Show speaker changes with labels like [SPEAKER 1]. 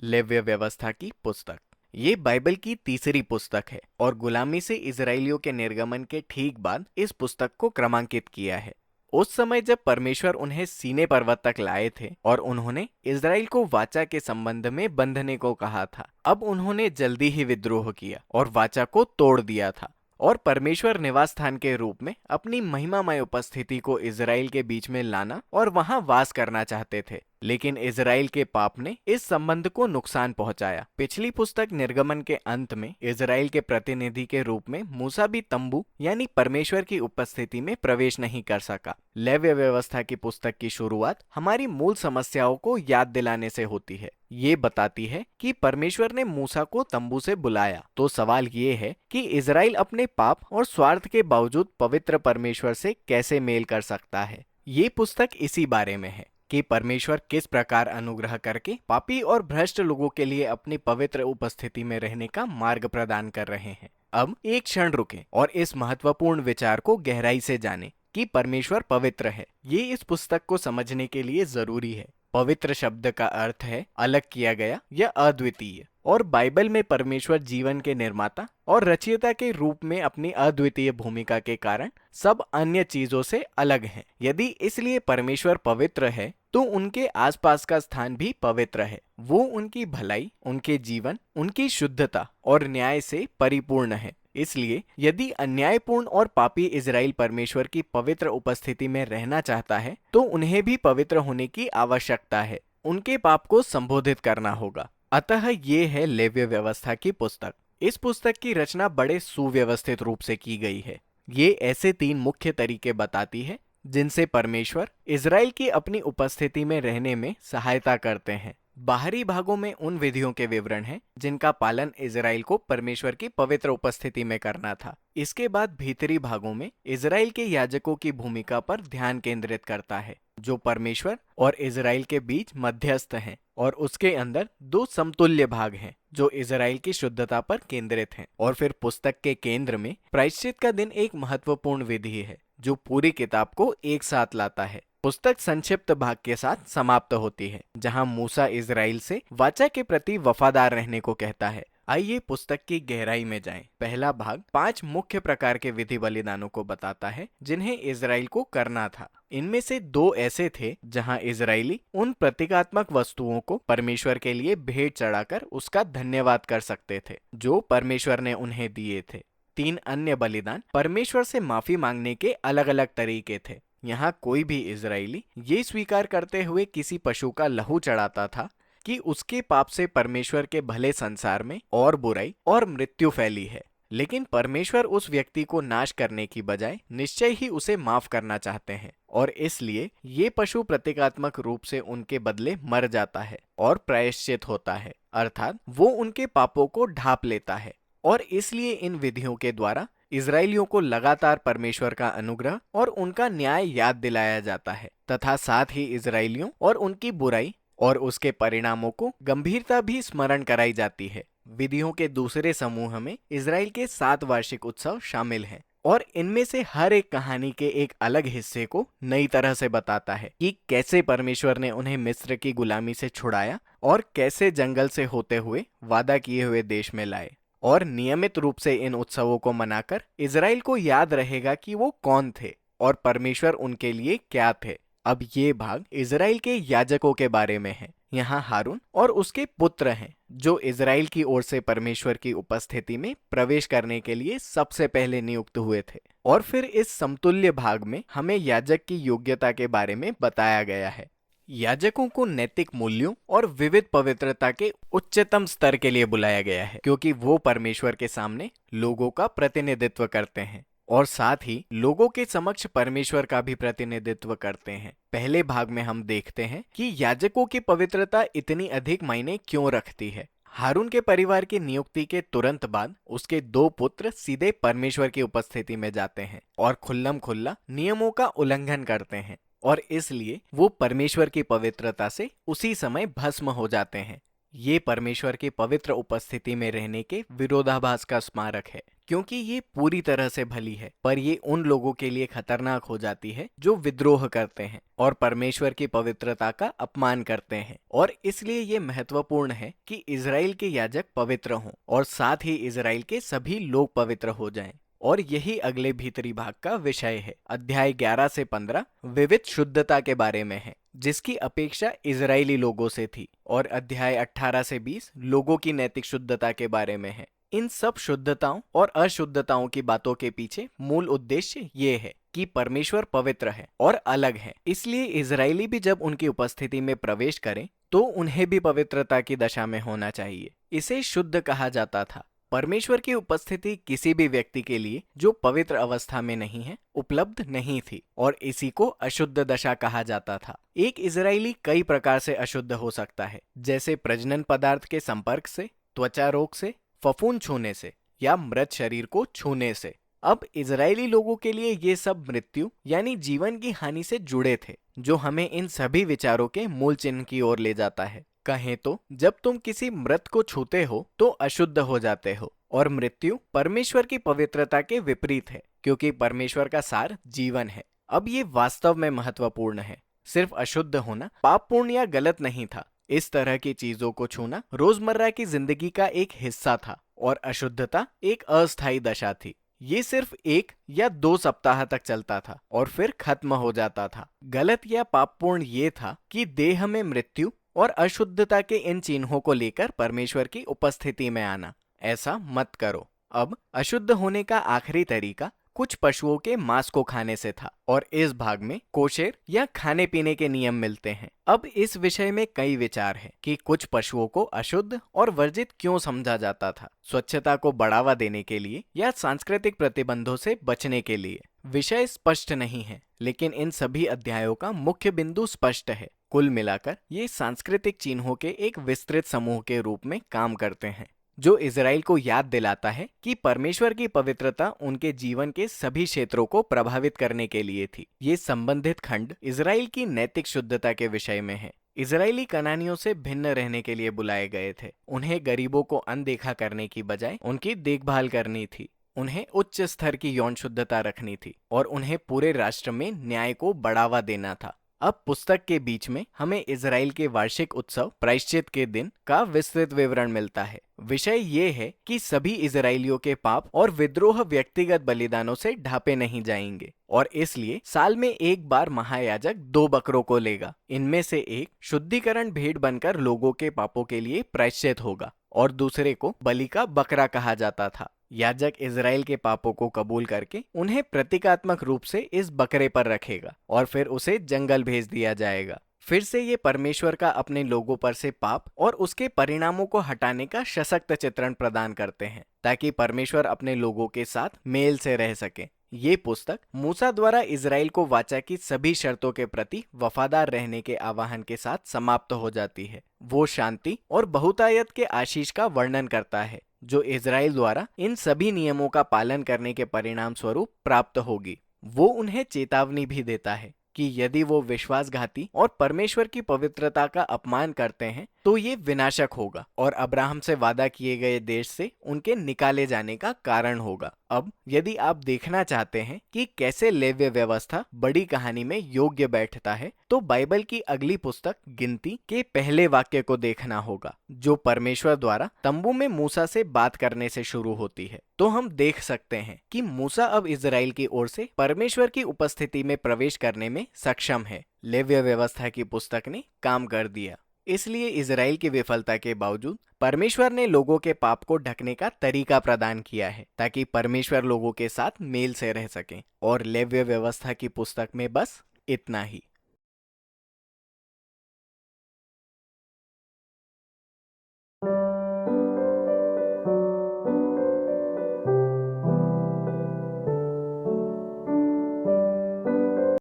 [SPEAKER 1] लेव्य व्यवस्था की पुस्तक। ये बाइबल की तीसरी पुस्तक है और गुलामी से इजरायलियों के निर्गमन के ठीक बाद इस पुस्तक को क्रमांकित किया है। उस समय जब परमेश्वर उन्हें सीने पर्वत तक लाए थे और उन्होंने इजराइल को वाचा के संबंध में बंधने को कहा था, अब उन्होंने जल्दी ही विद्रोह किया और वाचा को तोड़ दिया था और परमेश्वर निवास स्थान के रूप में अपनी महिमामय उपस्थिति को इजराइल के बीच में लाना और वहां वास करना चाहते थे। लेकिन इजराइल के पाप ने इस संबंध को नुकसान पहुंचाया। पिछली पुस्तक निर्गमन के अंत में इजराइल के प्रतिनिधि के रूप में मूसा भी तंबू यानी परमेश्वर की उपस्थिति में प्रवेश नहीं कर सका। लेव्य व्यवस्था की पुस्तक की शुरुआत हमारी मूल समस्याओं को याद दिलाने से होती है। ये बताती है कि परमेश्वर ने मूसा को तंबू से बुलाया। तो सवाल ये है कि इजराइल अपने पाप और स्वार्थ के बावजूद पवित्र परमेश्वर से कैसे मेल कर सकता है। ये पुस्तक इसी बारे में है कि परमेश्वर किस प्रकार अनुग्रह करके पापी और भ्रष्ट लोगों के लिए अपनी पवित्र उपस्थिति में रहने का मार्ग प्रदान कर रहे हैं। अब एक क्षण रुकें और इस महत्वपूर्ण विचार को गहराई से जानें कि परमेश्वर पवित्र है। ये इस पुस्तक को समझने के लिए जरूरी है। पवित्र शब्द का अर्थ है अलग किया गया या अद्वितीय, और बाइबल में परमेश्वर जीवन के निर्माता और रचयिता के रूप में अपनी अद्वितीय भूमिका के कारण सब अन्य चीजों से अलग हैं। यदि इसलिए परमेश्वर पवित्र है तो उनके आसपास का स्थान भी पवित्र है। वो उनकी भलाई, उनके जीवन, उनकी शुद्धता और न्याय से परिपूर्ण है। इसलिए यदि अन्यायपूर्ण और पापी इजराइल परमेश्वर की पवित्र उपस्थिति में रहना चाहता है तो उन्हें भी पवित्र होने की आवश्यकता है। उनके पाप को संबोधित करना होगा। अतः ये है लेव्य व्यवस्था की पुस्तक। इस पुस्तक की रचना बड़े सुव्यवस्थित रूप से की गई है। ये ऐसे 3 मुख्य तरीके बताती है जिनसे परमेश्वर इजराइल की अपनी उपस्थिति में रहने में सहायता करते हैं। बाहरी भागों में उन विधियों के विवरण हैं जिनका पालन इजराइल को परमेश्वर की पवित्र उपस्थिति में करना था। इसके बाद भीतरी भागों में इजराइल के याजकों की भूमिका पर ध्यान केंद्रित करता है, जो परमेश्वर और इजराइल के बीच मध्यस्थ हैं, और उसके अंदर 2 समतुल्य भाग हैं जो इजराइल की शुद्धता पर केंद्रित हैं। और फिर पुस्तक के केंद्र में प्रायश्चित का दिन एक महत्वपूर्ण विधि है जो पूरी किताब को एक साथ लाता है। पुस्तक संक्षिप्त भाग के साथ समाप्त होती है जहां मूसा इजराइल से वाचा के प्रति वफादार रहने को कहता है। आइए पुस्तक की गहराई में जाएं। पहला भाग 5 मुख्य प्रकार के विधि बलिदानों को बताता है जिन्हें इजराइल को करना था। इनमें से 2 ऐसे थे जहां इजरायली उन प्रतीकात्मक वस्तुओं को परमेश्वर के लिए भेंट चढ़ाकर उसका धन्यवाद कर सकते थे जो परमेश्वर ने उन्हें दिए थे। 3 अन्य बलिदान परमेश्वर से माफी मांगने के अलग अलग तरीके थे। यहाँ कोई भी इजरायली ये स्वीकार करते हुए किसी पशु का लहू चढ़ाता था कि उसके पाप से परमेश्वर के भले संसार में और बुराई और मृत्यु फैली है। लेकिन परमेश्वर उस व्यक्ति को नाश करने की बजाय निश्चय ही उसे माफ करना चाहते हैं, और इसलिए ये पशु प्रतीकात्मक रूप से उनके बदले मर जाता है और प्रायश्चित होता है, अर्थात वो उनके पापों को ढांप लेता है। और इसलिए इन विधियों के द्वारा इजरायलियों को लगातार परमेश्वर का अनुग्रह और उनका न्याय याद दिलाया जाता है, तथा साथ ही इजरायलियों और उनकी बुराई और उसके परिणामों को गंभीरता भी स्मरण कराई जाती है। विधियों के दूसरे समूह में इजराइल के 7 वार्षिक उत्सव शामिल हैं, और इनमें से हर एक कहानी के एक अलग हिस्से को नई तरह से बताता है कि कैसे परमेश्वर ने उन्हें मिस्र की गुलामी से छुड़ाया और कैसे जंगल से होते हुए वादा किए हुए देश में लाए। और नियमित रूप से इन उत्सवों को मनाकर इजराइल को याद रहेगा कि वो कौन थे और परमेश्वर उनके लिए क्या थे। अब ये भाग इजराइल के याजकों के बारे में है। यहाँ हारून और उसके पुत्र हैं जो इजराइल की ओर से परमेश्वर की उपस्थिति में प्रवेश करने के लिए सबसे पहले नियुक्त हुए थे। और फिर इस समतुल्य भाग में हमें याजक की योग्यता के बारे में बताया गया है। याजकों को नैतिक मूल्यों और विविध पवित्रता के उच्चतम स्तर के लिए बुलाया गया है क्योंकि वो परमेश्वर के सामने लोगों का प्रतिनिधित्व करते हैं और साथ ही लोगों के समक्ष परमेश्वर का भी प्रतिनिधित्व करते हैं। पहले भाग में हम देखते हैं कि याजकों की पवित्रता इतनी अधिक मायने क्यों रखती है। हारून के परिवार की नियुक्ति के तुरंत बाद उसके 2 पुत्र सीधे परमेश्वर की उपस्थिति में जाते हैं और खुल्लम खुल्ला नियमों का उल्लंघन करते हैं, और इसलिए वो परमेश्वर की पवित्रता से उसी समय भस्म हो जाते हैं। ये परमेश्वर की पवित्र उपस्थिति में रहने के विरोधाभास का स्मारक है। क्योंकि ये पूरी तरह से भली है, पर ये उन लोगों के लिए खतरनाक हो जाती है जो विद्रोह करते हैं और परमेश्वर की पवित्रता का अपमान करते हैं। और इसलिए ये महत्वपूर्ण है कि इजराइल के याजक पवित्र हों और साथ ही इजराइल के सभी लोग पवित्र हो जाएं। और यही अगले भीतरी भाग का विषय है। अध्याय 11 से 15 विविध शुद्धता के बारे में है, जिसकी अपेक्षा इजरायली लोगों से थी, और अध्याय 18 से 20 लोगों की नैतिक शुद्धता के बारे में है। इन सब शुद्धताओं और अशुद्धताओं की बातों के पीछे मूल उद्देश्य ये है कि परमेश्वर पवित्र है और अलग है, इसलिए इजरायली भी जब उनकी उपस्थिति में प्रवेश करें तो उन्हें भी पवित्रता की दशा में होना चाहिए। इसे शुद्ध कहा जाता था। परमेश्वर की उपस्थिति किसी भी व्यक्ति के लिए जो पवित्र अवस्था में नहीं है उपलब्ध नहीं थी, और इसी को अशुद्ध दशा कहा जाता था। एक इजरायली कई प्रकार से अशुद्ध हो सकता है, जैसे प्रजनन पदार्थ के संपर्क से, त्वचा रोग से, फफूंद छूने से या मृत शरीर को छूने से। अब इजरायली लोगों के लिए ये सब मृत्यु यानी जीवन की हानि से जुड़े थे, जो हमें इन सभी विचारों के मूल चिन्ह की ओर ले जाता है। कहें तो जब तुम किसी मृत को छूते हो तो अशुद्ध हो जाते हो, और मृत्यु परमेश्वर की पवित्रता के विपरीत है, क्योंकि परमेश्वर का सार जीवन है। अब ये वास्तव में महत्वपूर्ण है। सिर्फ अशुद्ध होना पापपूर्ण या गलत नहीं था। इस तरह की चीजों को छूना रोजमर्रा की जिंदगी का एक हिस्सा था, और अशुद्धता एक अस्थायी दशा थी। ये सिर्फ 1 या 2 सप्ताह तक चलता था और फिर खत्म हो जाता था। गलत या पापपूर्ण ये था कि देह में मृत्यु और अशुद्धता के इन चिन्हों को लेकर परमेश्वर की उपस्थिति में आना। ऐसा मत करो। अब अशुद्ध होने का आखिरी तरीका कुछ पशुओं के मांस को खाने से था, और इस भाग में कोशेर या खाने पीने के नियम मिलते हैं। अब इस विषय में कई विचार हैं कि कुछ पशुओं को अशुद्ध और वर्जित क्यों समझा जाता था, स्वच्छता को बढ़ावा देने के लिए या सांस्कृतिक प्रतिबंधों से बचने के लिए। विषय स्पष्ट नहीं है, लेकिन इन सभी अध्यायों का मुख्य बिंदु स्पष्ट है। कुल मिलाकर ये सांस्कृतिक चिन्हों के एक विस्तृत समूह के रूप में काम करते हैं, जो इजराइल को याद दिलाता है कि परमेश्वर की पवित्रता उनके जीवन के सभी क्षेत्रों को प्रभावित करने के लिए थी। ये संबंधित खंड इजराइल की नैतिक शुद्धता के विषय में है। इजरायली कनानियों से भिन्न रहने के लिए बुलाए गए थे। उन्हें गरीबों को अनदेखा करने की बजाय उनकी देखभाल करनी थी। उन्हें उच्च स्तर की यौन शुद्धता रखनी थी, और उन्हें पूरे राष्ट्र में न्याय को बढ़ावा देना था। अब पुस्तक के बीच में हमें इजराइल के वार्षिक उत्सव प्रायश्चित के दिन का विस्तृत विवरण मिलता है। विषय ये है कि सभी इजरायलियों के पाप और विद्रोह व्यक्तिगत बलिदानों से ढांपे नहीं जाएंगे, और इसलिए साल में एक बार महायाजक 2 बकरों को लेगा। इनमें से एक शुद्धिकरण भेंट बनकर लोगों के पापों के लिए प्रायश्चित होगा, और दूसरे को बलि का बकरा कहा जाता था। याजक इजराइल के पापों को कबूल करके उन्हें प्रतीकात्मक रूप से इस बकरे पर रखेगा, और फिर उसे जंगल भेज दिया जाएगा। फिर से ये परमेश्वर का अपने लोगों पर से पाप और उसके परिणामों को हटाने का सशक्त चित्रण प्रदान करते हैं, ताकि परमेश्वर अपने लोगों के साथ मेल से रह सके। ये पुस्तक मूसा द्वारा इजराइल को वाचा की सभी शर्तों के प्रति वफादार रहने के आह्वान के साथ समाप्त हो जाती है। वो शांति और बहुतायत के आशीष का वर्णन करता है, जो इजराइल द्वारा इन सभी नियमों का पालन करने के परिणाम स्वरूप प्राप्त होगी। वो उन्हें चेतावनी भी देता है कि यदि वो विश्वासघाती और परमेश्वर की पवित्रता का अपमान करते हैं तो ये विनाशक होगा और अब्राहम से वादा किए गए देश से उनके निकाले जाने का कारण होगा। अब यदि आप देखना चाहते हैं कि कैसे लेव्य व्यवस्था बड़ी कहानी में योग्य बैठता है, तो बाइबल की अगली पुस्तक गिनती के पहले वाक्य को देखना होगा, जो परमेश्वर द्वारा तंबू में मूसा से बात करने से शुरू होती है। तो हम देख सकते हैं कि मूसा अब इजराइल की ओर से परमेश्वर की उपस्थिति में प्रवेश करने में सक्षम है। लेव्य व्यवस्था की पुस्तक ने काम कर दिया। इसलिए इजराइल की विफलता के बावजूद परमेश्वर ने लोगों के पाप को ढकने का तरीका प्रदान किया है, ताकि परमेश्वर लोगों के साथ मेल से रह सकें। और लेव्य व्यवस्था की पुस्तक में बस इतना ही।